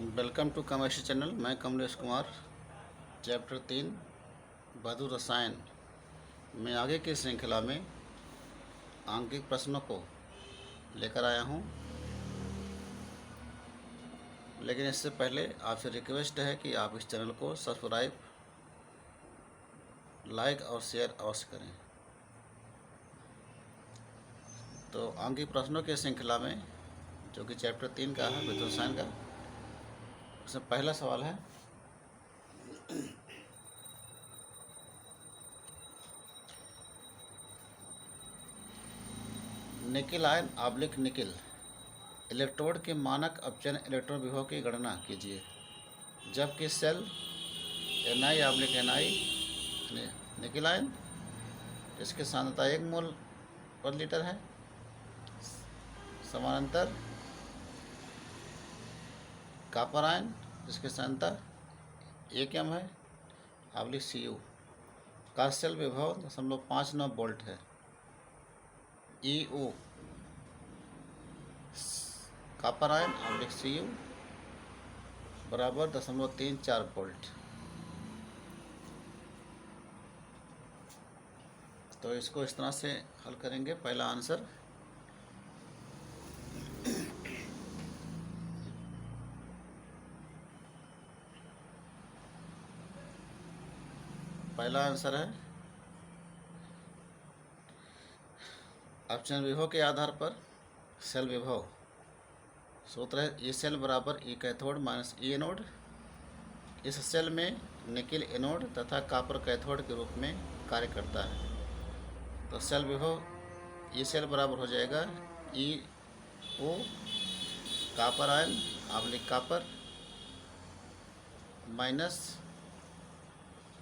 Welcome to commercial channel. मैं Kamlesh Kumar. Chapter 3 बधु रसायन में आगे की श्रृंखला में आंकिक प्रश्नों को लेकर आया हूं। लेकिन इससे पहले आपसे रिक्वेस्ट है कि आप इस चैनल को सब्सक्राइब, लाइक और शेयर अवश्य करें। तो आंकिक प्रश्नों की श्रृंखला में जो कि चैप्टर 3 का है बधु रसायन का, उसमें पहला सवाल है nickel ion oblique nickel electrode के मानक अपचयन इलेक्ट्रॉन विभव की गणना कीजिए जबकि सेल Ni निकिल आयन इसकी सांद्रता 1 मोल पर लीटर है। समानांतर कॉपर आयन जिसकी सांद्रता 1 m है ऑब्लिक Cu का सेल विभव 0.59 वोल्ट है। EU copper ion oblique Cu बराबर 0.34 वोल्ट। तो इसको इस तरह से हल करेंगे। पहला आंसर है अपचयन विभव के आधार पर सेल विभव सूत्र है ई सेल बराबर ई कैथोड माइनस ई एनोड। इस सेल में निकिल एनोड तथा कॉपर कैथोड के रूप में कार्य करता है। तो सेल विभव ई सेल बराबर हो जाएगा E O copper ion oblique copper minus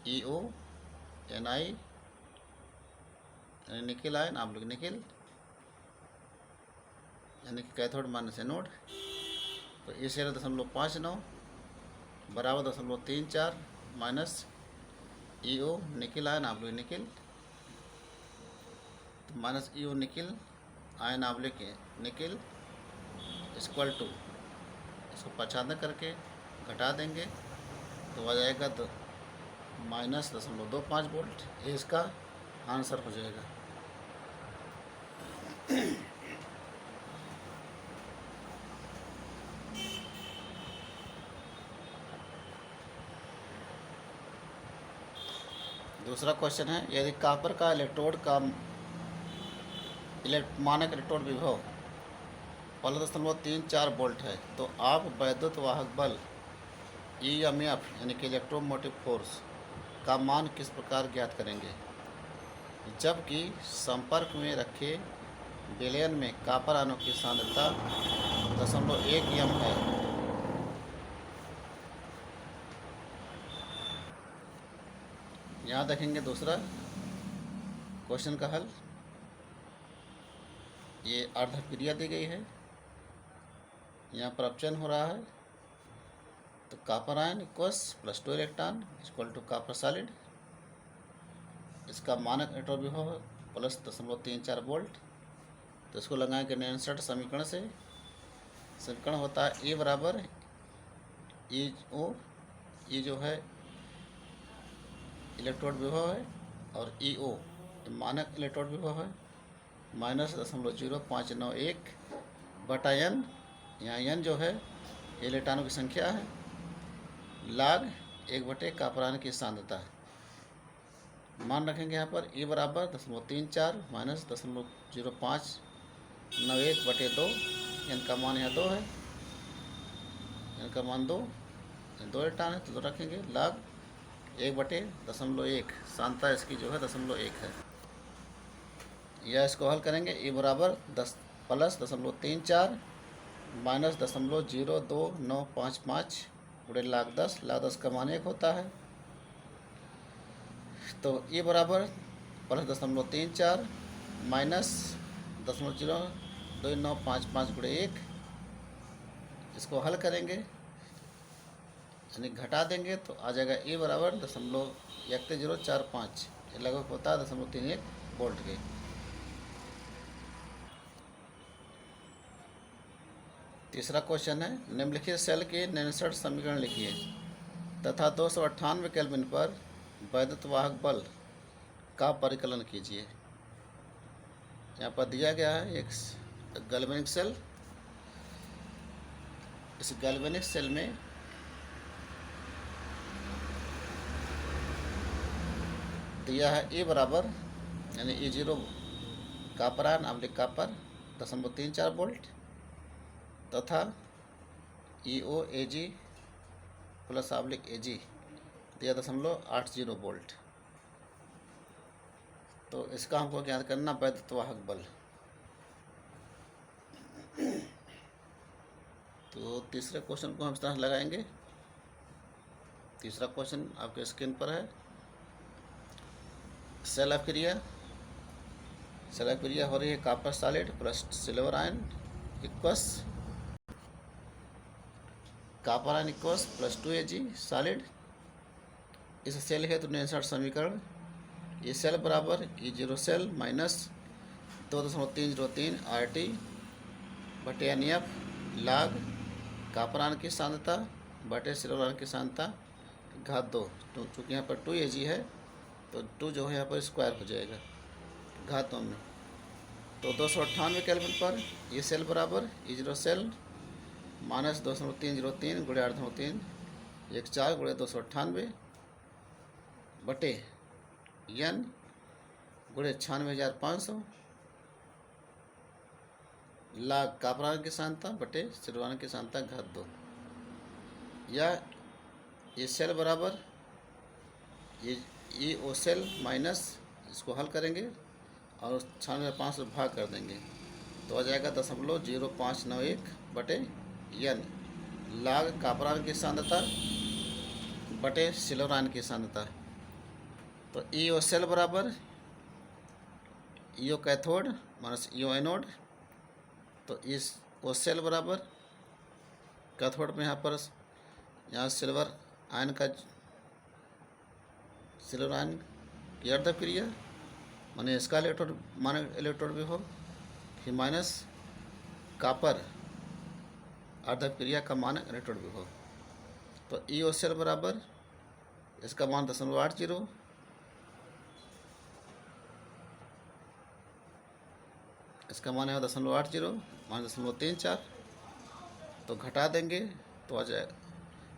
E O N I nickel ion oblique nickel यानी कि कैथोड माइनस एनोड। तो ई सेल 0.59 बराबर 0.34 minus E O nickel ion oblique nickel, तो minus E O nickel ion oblique nickel equal to, इसको 95 करके घटा देंगे तो आ जाएगा तो -0.25 वोल्ट। ये इसका आंसर हो जाएगा। दूसरा क्वेश्चन है यदि कॉपर का इलेक्ट्रोड का मानक इलेक्ट्रोड विभव 15.34 वोल्ट है तो आप वैद्युत वाहक बल EMF यानी कि इलेक्ट्रोमोटिव फोर्स का मान किस प्रकार ज्ञात करेंगे जबकि संपर्क में रखे विलयन में कॉपर अणु की सांद्रता 0.1 m है। यहाँ देखेंगे दूसरा क्वेश्चन का हल। ये अर्धक्रिया दी गई है, यहाँ पर अपचयन हो रहा है। तो copper ion equals +2 electron equal to copper solid. इसका मानक इलेक्ट्रॉन विभव है +0.34 वोल्ट। तो इसको लगाएंगे नियंत्रण समीकरण से। समीकरण होता है ए बराबर ई ओ, ई जो है इलेक्ट्रोड विभव है और ई ओ मानक इलेक्ट्रोड विभव है -0.0591 बटा n। यहाँ n जो है इलेक्ट्रॉनों की संख्या है log 1/, कॉपर आयन की सांद्रता है। मान रखेंगे यहाँ पर e बराबर 0.34 माइनस 0.0591/2। n का मान यहाँ 2 है, n का मान 2 इलेक्ट्रॉन है तो 2 रखेंगे log 1/0.1। सांद्रता इसकी जो है 0.1 है। या इसको हल करेंगे e बराबर 10 प्लस 0.34 माइनस 0.02955 गुणे log 10 का मान 1 होता है। तो e बराबर प्लस 0.34 माइनस 0.02955 गुणे 1। इसको हल करेंगे यानी घटा देंगे तो आ जाएगा e बराबर 0.1045। ये लगभग होता है 0.31 वोल्ट के। तीसरा क्वेश्चन है, निम्नलिखित सेल के निम्नलिखित समीकरण लिखिए तथा 298 केल्विन पर वैद्युत वाहक बल का परिकलन कीजिए। यहाँ पर दिया गया है एक गैल्वेनिक सेल। इस गैल्वेनिक सेल में दिया है E बराबर यानी E0 कापर आयन अम्लिक कापर 0.34 वोल्ट तथा EO AG प्लस अम्लिक AG दिया 0.80 वोल्ट। तो इसका हमको ज्ञात करना वैद्युत वाहक बल। तो तीसरे क्वेश्चन को हम इस तरह लगाएंगे। तीसरा क्वेश्चन आपके स्क्रीन पर है। सेल अभिक्रिया हो रही है copper solid plus silver ion equals copper ion equals plus 2Ag solid. इस सेल हेतु निम्नलिखित समीकरण ये सेल बराबर E0 सेल माइनस 2.303 RT बटे NF लाग कॉपर आयन की सांद्रता बटे सिल्वर आयन की सांद्रता घात 2। चूँकि यहाँ पर 2Ag है तो 2 जो है यहाँ पर स्क्वायर हो जाएगा घातों में। तो 298 केल्विन पर ये सेल बराबर E0 सेल माइनस 2.303 गुणे 8.3 14 गुणे 298 बटे N गुणे 96,500 लाख कॉपर आयन की सांद्रता बटे सिल्वर आयन की सांद्रता घात 2। या ये सेल बराबर ये EO सेल माइनस इसको हल करेंगे और 96,500 भाग कर देंगे तो आ जाएगा 0.0591 बटे N लाग कॉपर आयन की सांद्रता बटे सिल्वर आयन की सांद्रता। तो EO सेल बराबर EO cathode minus EO anode. तो इस O सेल बराबर कैथोड में यहाँ सिल्वर आयन की अर्ध क्रिया माने इसका इलेक्ट्रोड माने इलेक्ट्रोड विभव फिर माइनस कॉपर अर्ध क्रिया का मान इलेक्ट्रोड विभव। तो EO सेल बराबर इसका मान 0.80 इसका मान है 0.80 मान 0.34 तो घटा देंगे तो आ जाए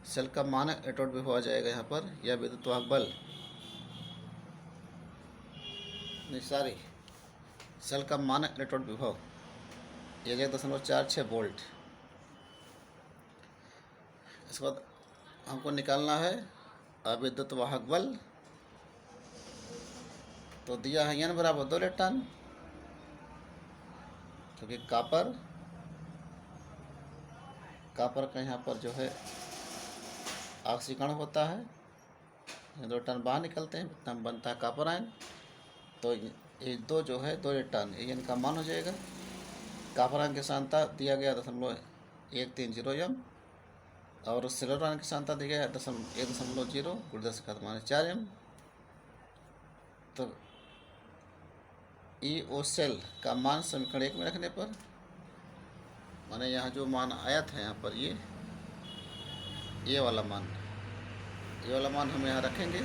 सेल का मान इलेक्ट्रोड विभव आ जाएगा यहाँ पर। यह विद्युत वाहक बल सेल का मान इलेक्ट्रोड विभव यह जाएगा 0.46 वोल्ट। इसके बाद हमको निकालना है अविद्युत वाहक बल। तो दिया है N बराबर 2 इलेक्ट्रॉन क्योंकि कॉपर का यहाँ पर जो है ऑक्सीकरण होता है 2 इलेक्ट्रॉन बाहर निकलते हैं इतना बनता है कॉपर आयन। तो ये 2 जो है 2 इलेक्ट्रॉन ये इनका मान हो जाएगा। कॉपर आयन की सांद्रता दिया गया 0.130 M और सिल्वर आयन की सांद्रता दी गया 1.0 गुणे 10⁻⁴ M। तो EO सेल का मान समीकरण 1 में रखने पर माने यहाँ जो मान आया था यहाँ पर ये वाला मान हम यहाँ रखेंगे।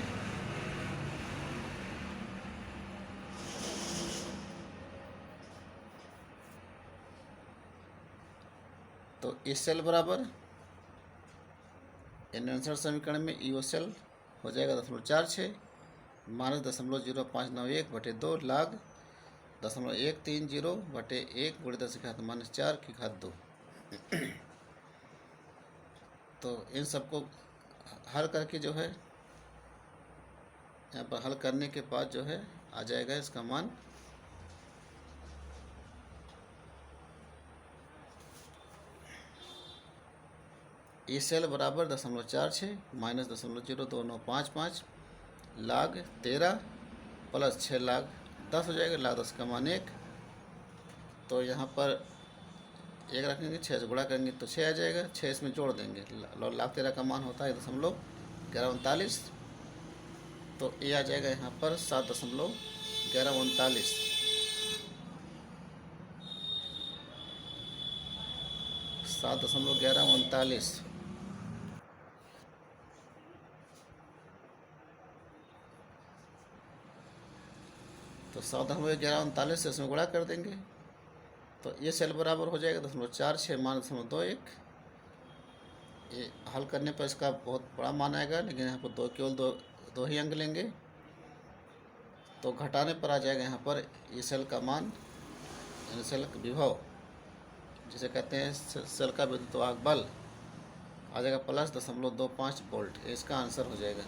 तो इस सेल बराबर निम्नलिखित समीकरण में EO सेल हो जाएगा 0.46 माइनस 0.0591 बटे 2 लाग 0.130 बटे 1 गुणे 10⁻⁴ की घात 2। तो इन सबको हल करके जो है यहाँ पर हल करने के बाद जो है आ जाएगा इसका मान E सेल बराबर 0.46 माइनस 0.02955 लाग 13 प्लस 6 लाग 10 हो जाएगा। लाग 10 का मान 1 तो यहाँ पर 1 रखेंगे 6 से गुणा करेंगे तो 6 आ जाएगा। 6 इसमें जोड़ देंगे लाग 13 का मान होता है 1139 तो ये आ जाएगा यहाँ पर 7.1139 7.1139। तो 7.1139 से इसमें गुणा कर देंगे तो ये सेल बराबर हो जाएगा 0.46 ये हल करने पर इसका बहुत बड़ा मान आएगा, लेकिन यहाँ पर केवल दो ही अंक लेंगे तो घटाने पर आ जाएगा यहाँ पर ये सेल का मान, यानी सेल का विभव जिसे कहते हैं सेल का विद्युतवाहक बल आ जाएगा +0.25 वोल्ट। इसका आंसर हो जाएगा।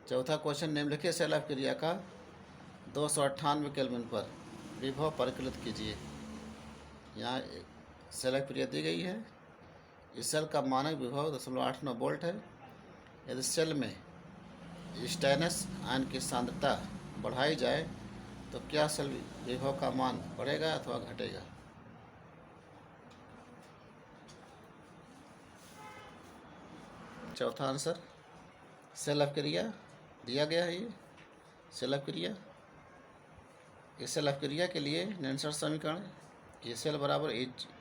चौथा क्वेश्चन, निम्नलिखित सेल अभिक्रिया का 298 केल्विन पर विभव परिकलित कीजिए। यहाँ सेल अभिक्रिया दी गई है। इस सेल का मानक विभव 0.89 वोल्ट है। यदि सेल में स्टेनस आयन की सांद्रता बढ़ाई जाए तो क्या सेल विभव का मान बढ़ेगा अथवा घटेगा? चौथा आंसर सेल अभिक्रिया दिया गया है। ये सेल अभिक्रिया, इस सेल अभिक्रिया के लिए निम्नलिखित समीकरण, ये सेल बराबर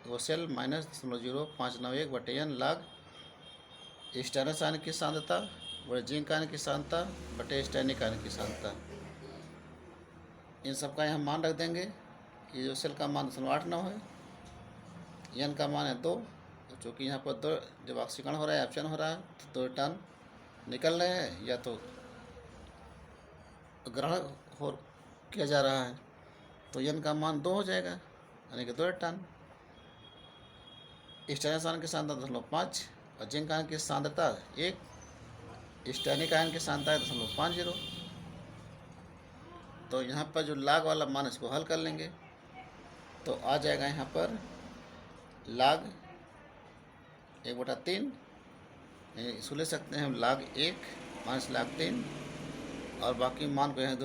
वो cell -0.0591/n log stannous ion की सांद्रता बटे जिंक आयन की सांद्रता बटे स्टेनिक आयन की सांद्रता, इन सब का यहाँ मान रख देंगे। ये जो सेल का मान 0.89 है, n का मान है 2, तो चूँकि यहाँ पर 2 जब ऑक्सीकरण हो रहा है, ऑप्शन हो रहा है तो 2 इलेक्ट्रॉन निकल रहे हैं या तो ग्रहण हो किया जा रहा है, तो n का मान 2 हो जाएगा, यानी कि 2 इलेक्ट्रॉन। स्टेनस आयन की सांद्रता 0.5 और जिंक आयन की सांद्रता 1, स्टेनिक आयन की सांद्रता 0.50। तो यहाँ पर जो लाग वाला मान इसको हल कर लेंगे तो आ जाएगा यहाँ पर लाग 1/3, इसको ले सकते हैं हम लाग 1 माइनस लाग 3, और बाकी मान को यहाँ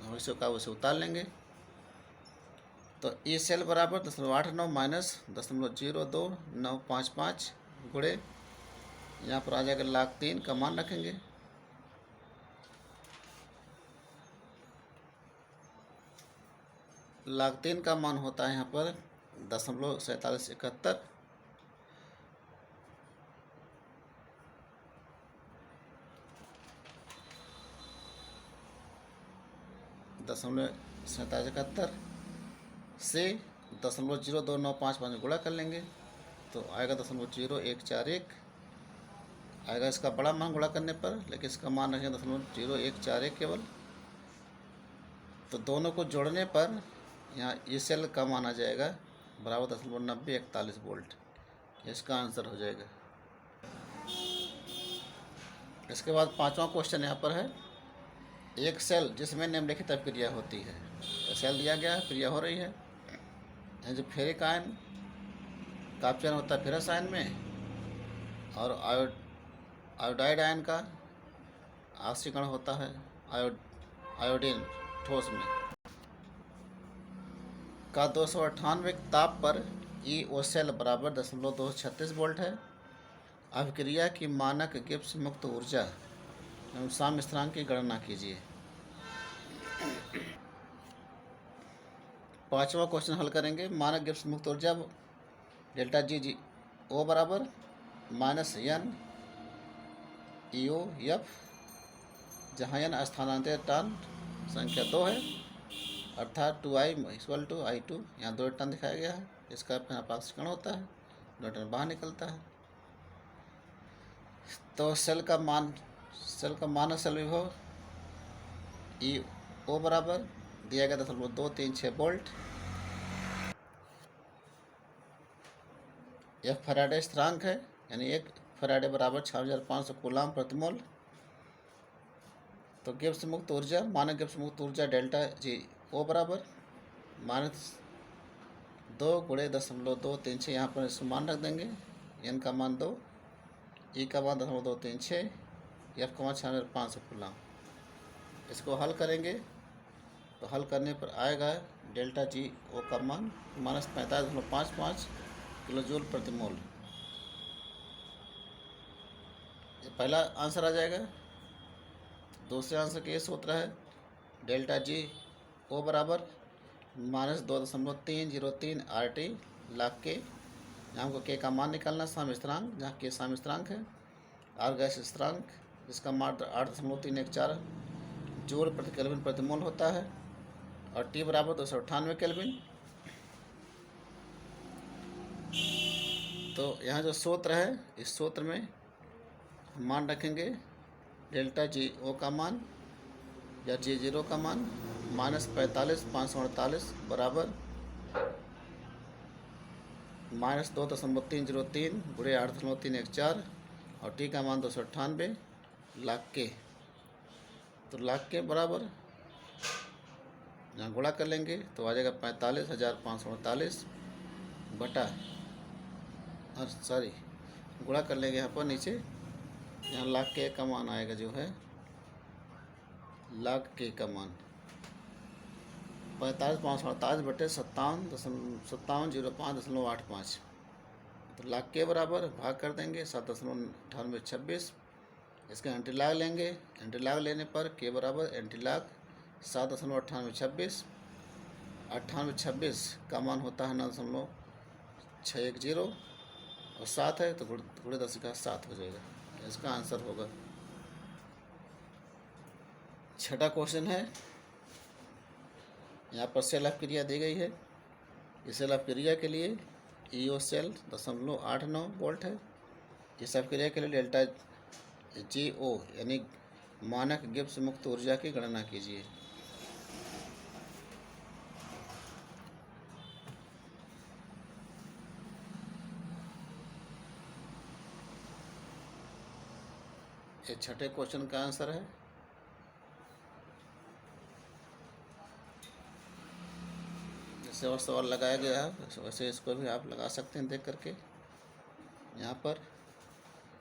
वैसे का वैसे उतार लेंगे। तो ये सेल बराबर 0.89 माइनस 0.02955 गुणे यहाँ पर आ जाएगा लाग 3 का मान रखेंगे। लाग 3 का मान होता है यहाँ पर 0.4771। से 0.02955 गुणा कर लेंगे तो आएगा 0.0141 आएगा इसका बड़ा मान गुणा करने पर, लेकिन इसका मान रखेंगे 0.0141 केवल। तो दोनों को जोड़ने पर यहाँ ये सेल का मान आ जाएगा बराबर 0.9041 वोल्ट। इसका आंसर हो जाएगा। इसके बाद पांचवा क्वेश्चन यहाँ पर है, एक सेल जिसमें निम्नलिखित अभिक्रिया होती है। तो सेल दिया गया है, क्रिया हो रही है। जो फेरिक आयन का अपचयन होता है फेरस आयन में, और आयोडाइड आयन का ऑक्सीकरण होता है आयोडीन ठोस में का 298 ताप पर ओ सेल बराबर 0.236 वोल्ट है। अभिक्रिया की मानक गिब्स मुक्त ऊर्जा एवं साम्य स्थिरांक की गणना कीजिए। पांचवा क्वेश्चन हल करेंगे। मानक गिब्स मुक्त ऊर्जा डेल्टा जी ओ बराबर -n EO F, जहाँ n स्थानांतरित इलेक्ट्रॉन संख्या 2 है, अर्थात 2i = i2। यहाँ 2 इलेक्ट्रॉन दिखाया गया है, इसका ऑक्सीकरण होता है, 2 इलेक्ट्रॉन बाहर निकलता है। तो सेल का मानक सेल विभव EO बराबर दिया गया 0.236 वोल्ट। F फैराडे स्थिरांक है, यानी 1 फैराडे बराबर 6500 कूलाम प्रति मोल। तो गिब्स मुक्त ऊर्जा, मानक गिब्स मुक्त ऊर्जा डेल्टा जी ओ बराबर -2 गुणे 0.236। यहाँ पर इसको मान रख देंगे। n का मान 2, E का मान 0.236, F का मान 6500 कूलाम। इसको हल करेंगे तो हल करने पर आएगा डेल्टा जी ओ का मान -45.55 किलो जूल प्रति मोल। ये पहला आंसर आ जाएगा। दूसरे आंसर का ये सूत्र है डेल्टा जी ओ बराबर -2.303 RT लाख के। यहाँ हमको के का मान निकालना, सामिस्त्रांक, जहाँ के सामिस्त्रांक है, आर गैस स्थिरांक जिसका मान 8.314 जूल प्रति केल्विन प्रति मोल होता है, और टी बराबर 298 केल्विन। तो यहाँ जो सूत्र है, इस सूत्र में मान रखेंगे डेल्टा जी ओ का मान या जी जीरो का मान -45,548 बराबर -2.303 गुणे 8.314 और टी का मान 298 लाख के। तो लाख के बराबर यहाँ गुणा कर लेंगे तो आ जाएगा 45,548 बटा, और सॉरी गुणा कर लेंगे यहाँ पर नीचे, यहाँ लाख के का मान आएगा जो है, लाख के का मान 45,548 बटे 57,05.85। तो लाख के बराबर भाग कर देंगे 7.9826। इसका एंटीलाग लेंगे, एंटीलाग लेने पर के बराबर एंटीलाग 7.9826। 9826 का मान होता है 9.610 और 7 है तो गुणे 10 का 7 हो जाएगा। इसका आंसर होगा। छठा क्वेश्चन है, यहाँ पर सेल ऑफ क्रिया दी गई है। इस सेल ऑफ क्रिया के लिए ईओ सेल 0.89 वोल्ट है। इस ऑफ क्रिया के लिए डेल्टा जी ओ यानी मानक गिब्स मुक्त ऊर्जा की गणना कीजिए। ये छठे क्वेश्चन का आंसर है। जैसे और सवाल लगाया गया है वैसे इसको भी आप लगा सकते हैं देख करके। यहाँ पर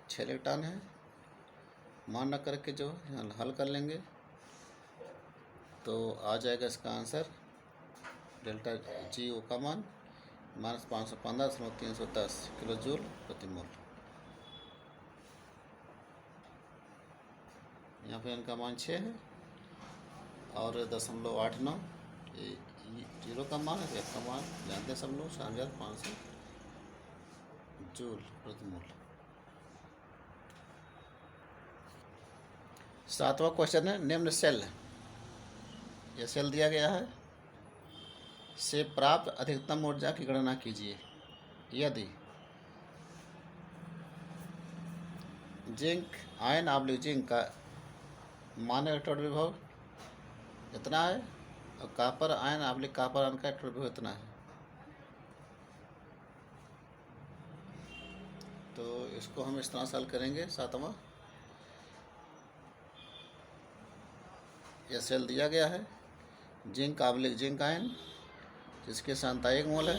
6 इलेक्ट्रॉन है, मान रख करके जो हल कर लेंगे तो आ जाएगा इसका आंसर डेल्टा जी ओ का मान -515.310 किलो जूल प्रति मोल। यहाँ पे इनका मान 6 है और 0.89 जीरो का मान है, एक का मान जानते हैं सब लोग 4,500 जूल प्रति मोल। 7वां क्वेश्चन है, निम्न सेल, यह सेल दिया गया है, से प्राप्त अधिकतम ऊर्जा की गणना कीजिए। यदि जिंक आयन ऑब्लिक जिंक का मानक इलेक्ट्रॉन विभव इतना है और copper ion oblique copper ion का इलेक्ट्रॉन विभव इतना है, तो इसको हम इस तरह से हल करेंगे। 7वां, यह सेल दिया गया है, जिंक ऑब्लिक जिंक आयन जिसकी सांद्रता 1 मोल है,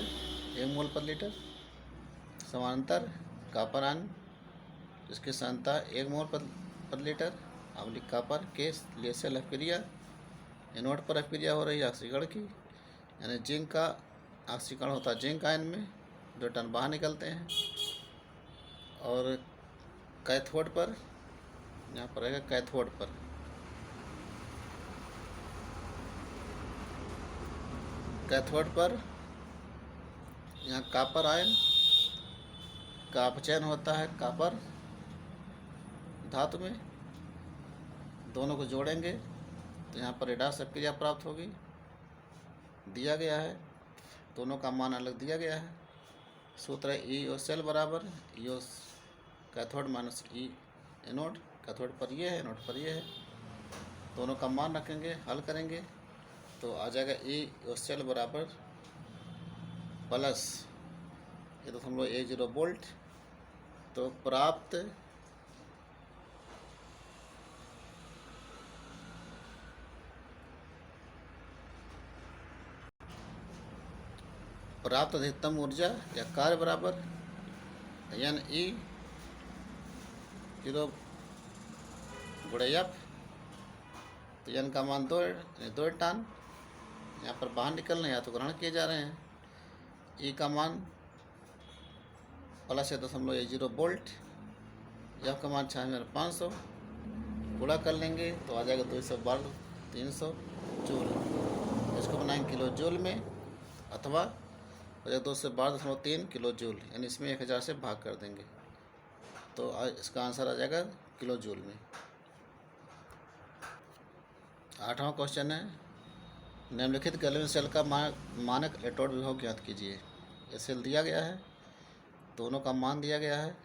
1 मोल पर लीटर, समानांतर कॉपर आयन जिसकी सांद्रता 1 मोल पर लीटर ऑब्लिक कॉपर के लिए सेल अभिक्रिया एनोड पर अभिक्रिया हो रही है ऑक्सीकरण की, यानी जिंक का ऑक्सीकरण होता है जिंक आयन में, 2 टन बाहर निकलते हैं। और कैथोड पर, यहाँ पर रहेगा कैथोड पर, कैथोड पर यहाँ कॉपर आयन का अपचयन होता है कॉपर धातु में, दोनों को जोड़ेंगे तो यहाँ पर रिडाक्स अभिक्रिया प्राप्त होगी, दिया गया है, दोनों का मान अलग दिया गया है। सूत्र है ई ओ सेल बराबर ई ओ कैथोड माइनस ई एनोड, कैथोड पर ये है एनोड पर ये है, दोनों का मान रखेंगे, हल करेंगे तो आ जाएगा ई ओ सेल बराबर प्लस 1.10 वोल्ट। तो प्राप्त अधिकतम ऊर्जा या कार्य बराबर एन ई 0 गुणे एफ। तो एन का मान 2 टन यहाँ पर बाहर निकल रहे हैं या तो ग्रहण किए जा रहे हैं। ई का मान प्लस 1.10 वोल्ट, एफ का मान 6500, गुणा कर लेंगे तो आ जाएगा 212 300 जूल। इसको बनाएंगे किलो जूल में, अथवा हो जाएगा 212.3 किलो जूल, यानी इसमें 1000 से भाग कर देंगे तो इसका आंसर आ जाएगा किलो जूल में। 8वां क्वेश्चन है, निम्नलिखित गैल्वेनिक सेल का मानक इलेक्ट्रोड विभव ज्ञात कीजिए। ये सेल दिया गया है, दोनों का मान दिया गया है,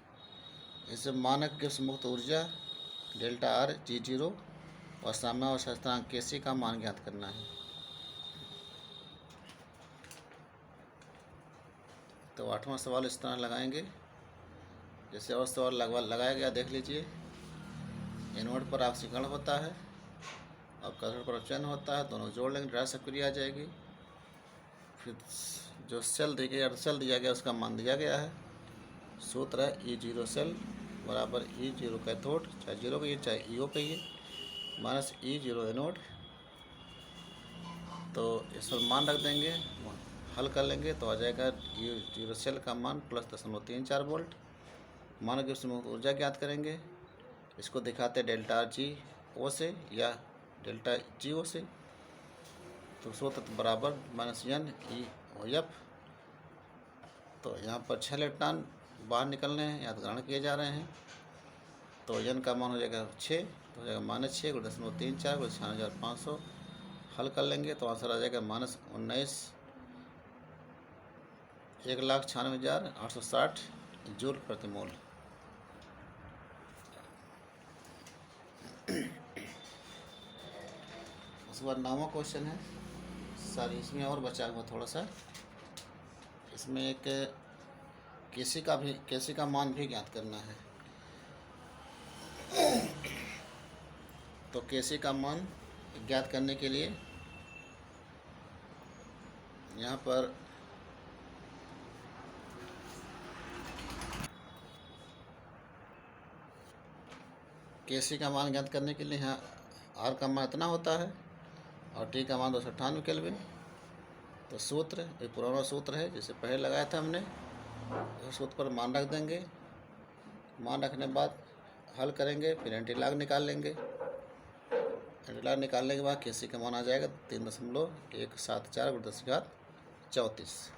इससे मानक गिब्स मुक्त ऊर्जा डेल्टा आर G0 और साम्यावस्था स्थिरांक Kc का मान ज्ञात करना है। तो 8वां सवाल इस तरह लगाएंगे जैसे और सवाल लगाया गया, देख लीजिए। एनोड पर ऑक्सीकरण होता है और कैथोड पर अपचयन होता है, दोनों जोड़ लेंगे, ड्राई सक्रिया आ जाएगी। फिर जो सेल दी गई, अर्धसेल दिया गया, उसका मान दिया गया है। सूत्र है E0 सेल बराबर E0 कैथोड, चाहे 0 कहिए चाहे EO कहिए, माइनस E0 एनोड। तो इस पर मान रख देंगे, हल कर लेंगे तो आ जाएगा E0 सेल का मान प्लस 0.34 वोल्ट। मानक गिब्स मुक्त ऊर्जा ज्ञात करेंगे, इसको दिखाते डेल्टा G0 से या डेल्टा G0 से। तो सूत्र बराबर -NEOF। तो यहाँ पर 6 इलेक्ट्रॉन बाहर निकलने हैं या ग्रहण किए जा रहे हैं, तो N का मान हो जाएगा 6, तो हो जाएगा -6 × 0.34 × 6500। हल कर लेंगे तो आंसर आ जाएगा -1,96,860 जूल प्रति मोल। उसके बाद 9वां क्वेश्चन है, सॉरी इसमें और बचा हुआ थोड़ा सा, इसमें एक Kc का मान भी ज्ञात करना है। तो Kc का मान ज्ञात करने के लिए यहाँ पर Kc का मान ज्ञात करने के लिए यहाँ R का मान इतना होता है और T का मान 298 केल्विन। तो सूत्र ये पुराना सूत्र है जिसे पहले लगाया था हमने, उस सूत्र पर मान रख देंगे। मान रखने के बाद हल करेंगे, फिर एंटीलॉग निकाल लेंगे। एंटीलॉग निकालने के बाद Kc का मान आ जाएगा 3.174 × 10⁻34।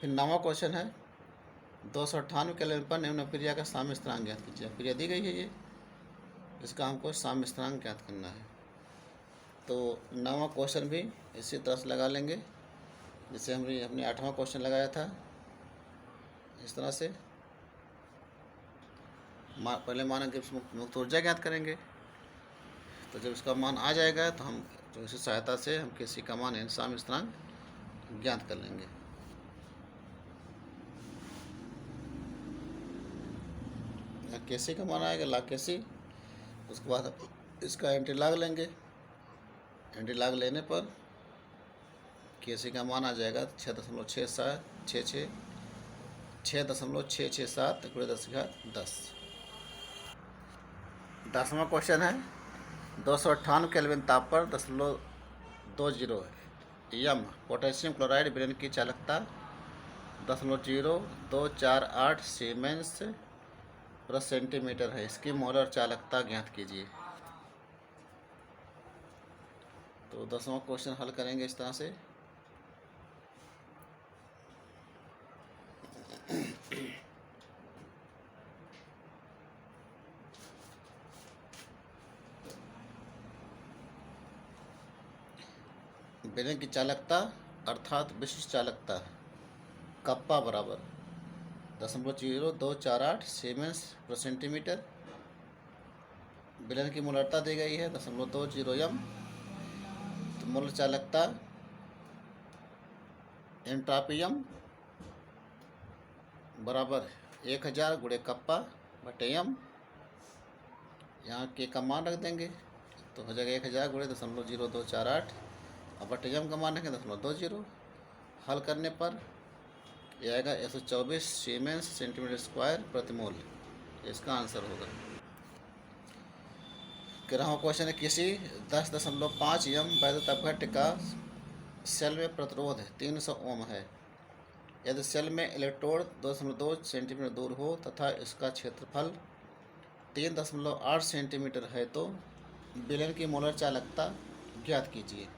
फिर 9वां क्वेश्चन है, 298 केल्विन पर निम्न अभिक्रिया का साम्य स्थिरांक ज्ञात कीजिए। अभिक्रिया दी गई है ये, इसका हमको साम्य स्थिरांक ज्ञात करना है। तो 9वां क्वेश्चन भी इसी तरह से लगा लेंगे जैसे हमने अपने 8वां क्वेश्चन लगाया था। इस तरह से पहले मानक गिब्स मुक्त ऊर्जा ज्ञात करेंगे, तो जब इसका मान आ जाएगा तो हम तो इसी सहायता से हम Kc का मान साम्य स्थिरांक ज्ञात कर लेंगे। Kc का मान आएगा log Kc। उसके बाद इसका एंटीलॉग लेंगे, एंटीलॉग लेने पर Kc का मान आ जाएगा 6.667 × 10⁻10। 10वां क्वेश्चन है, 298 केल्विन ताप पर 0.20 m पोटेशियम क्लोराइड विलयन की चालकता 0.0248 सीमेंस प्रति सेंटीमीटर है, इसकी मोलर चालकता ज्ञात कीजिए। तो 10वां क्वेश्चन हल करेंगे इस तरह से। विलयन की चालकता अर्थात विशिष्ट चालकता कप्पा बराबर 0.0248 सीमेंस प्रति सेंटीमीटर। विलयन की मोलरता दी गई है 0.20 m। तो मोलर चालकता एंट्रोपी m बराबर 1000 × कप्पा बटे m। यहाँ के का मान रख देंगे तो हो जाएगा 1000 × 0.0248 और बटे m का मान रखें 0.20। हल करने पर यह आएगा 124 सीमेंस सेंटीमीटर स्क्वायर प्रति मोल, इसका आंसर होगा। 11वां क्वेश्चन है, किसी 10.5 m वैद्युत अपघट्य का सेल में प्रतिरोध 300 ओम है यदि सेल में इलेक्ट्रोड 2.2 सेंटीमीटर दूर हो तथा इसका क्षेत्रफल 3.8 सेंटीमीटर है तो विलयन की मोलर चालकता ज्ञात कीजिए।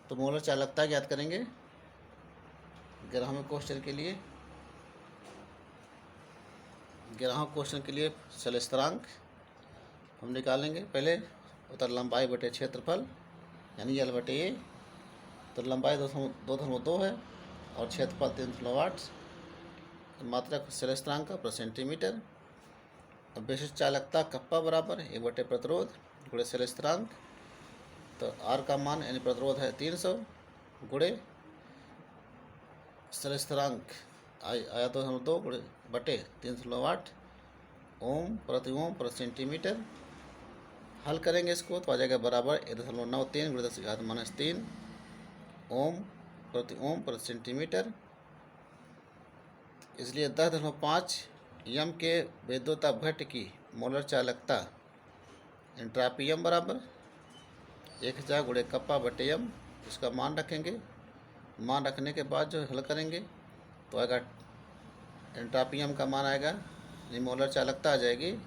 तो मोलर चालकता ज्ञात करेंगे ग्राहक क्वेश्चन के लिए। ग्राहक क्वेश्चन के लिए सेल स्थिरांक हम निकालेंगे। पहले उत्तर लंबाई बटे क्षेत्रफल यानी L बटे A। तो लंबाई 2.2 है और क्षेत्रफल 3.8। मात्रक सेल स्थिरांक का प्रति सेंटीमीटर। अब विशिष्ट चालकता कप्पा बराबर 1 बटे प्रतिरोध गुणे सेल स्थिरांक। तो R का मान यानी प्रतिरोध है 300 गुणे सेल स्थिरांक आया 2.2 गुणे बटे 3.8 ओम प्रति सेंटीमीटर। हल करेंगे इसको तो आ जाएगा बराबर 1.93 गुणे 10⁻³ ओम प्रति सेंटीमीटर। इसलिए 10.5 यम के विद्युत अपघट्ट की मोलर चालकता एंट्रापी यम बराबर 1000 गुणे कप्पा बटे यम। इसका मान रखेंगे। मान रखने के बाद जो हल करेंगे तो आएगा एंट्रापी यम का मान आएगा मोलर चालकता आ जाएगी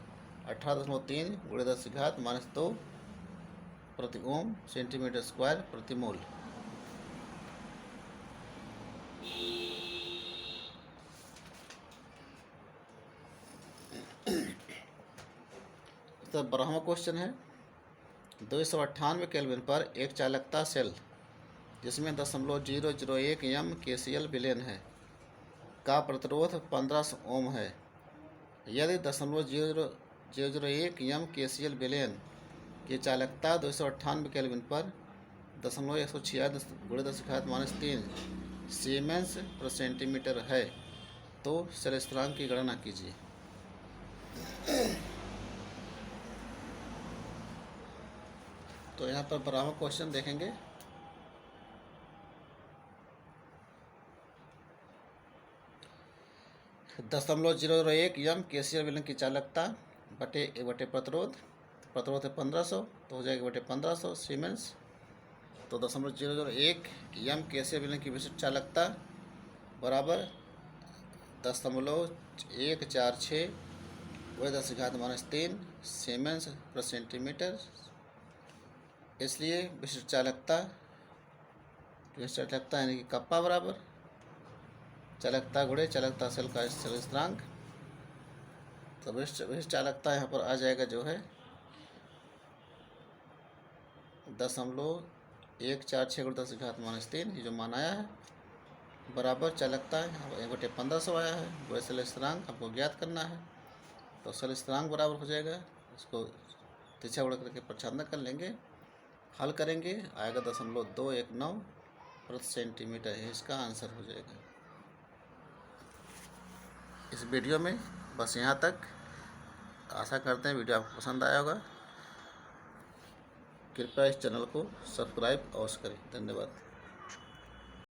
18.3 गुणे 10⁻² प्रति ओम सेंटीमीटर स्क्वायर प्रति मोल। तो 12वां क्वेश्चन है 298 केल्विन पर एक चालकता सेल जिसमें 0.001 यम KCl विलयन है का प्रतिरोध 1500 ओम है। यदि 0.001 यम KCl विलयन की चालकता 298 केल्विन पर 146 गुणे 10⁻³ सीमेंस प्रति सेंटीमीटर है तो सेल स्थिरांक की गणना कीजिए। तो यहाँ पर बराबर क्वेश्चन देखेंगे। दशमलव 001 यम KCl विलयन की चालकता बटे 1 बटे प्रतिरोध है 1500 तो हो जाएगा बटे 1500 सीमेंस। तो 0.001 यम KCl विलयन की विशिष्ट चालकता बराबर 0.146 गुणे 10⁻³ सीमेंस प्रति सेंटीमीटर। इसलिए विशिष्ट चालकता यानी कि कप्पा बराबर चालकता गुणे चालकता सेल का सेल स्थिरांक। तो विशिष्ट चालकता यहाँ पर आ जाएगा जो है 0.146 गुणे 10⁻³ ये जो मान आया है बराबर चालकता है 1 बटे 1500 आया है गुणे सेल स्थिरांक हमको ज्ञात करना है। तो सेल स्थिरांक बराबर हो जाएगा, इसको तिरछा गुणा करके प्रच्छादन कर लेंगे। हल करेंगे आएगा 0.219 प्रति सेंटीमीटर है इसका आंसर हो जाएगा। इस वीडियो में बस यहाँ तक। आशा करते हैं वीडियो आपको पसंद आया होगा। कृपया इस चैनल को सब्सक्राइब अवश्य करें। धन्यवाद।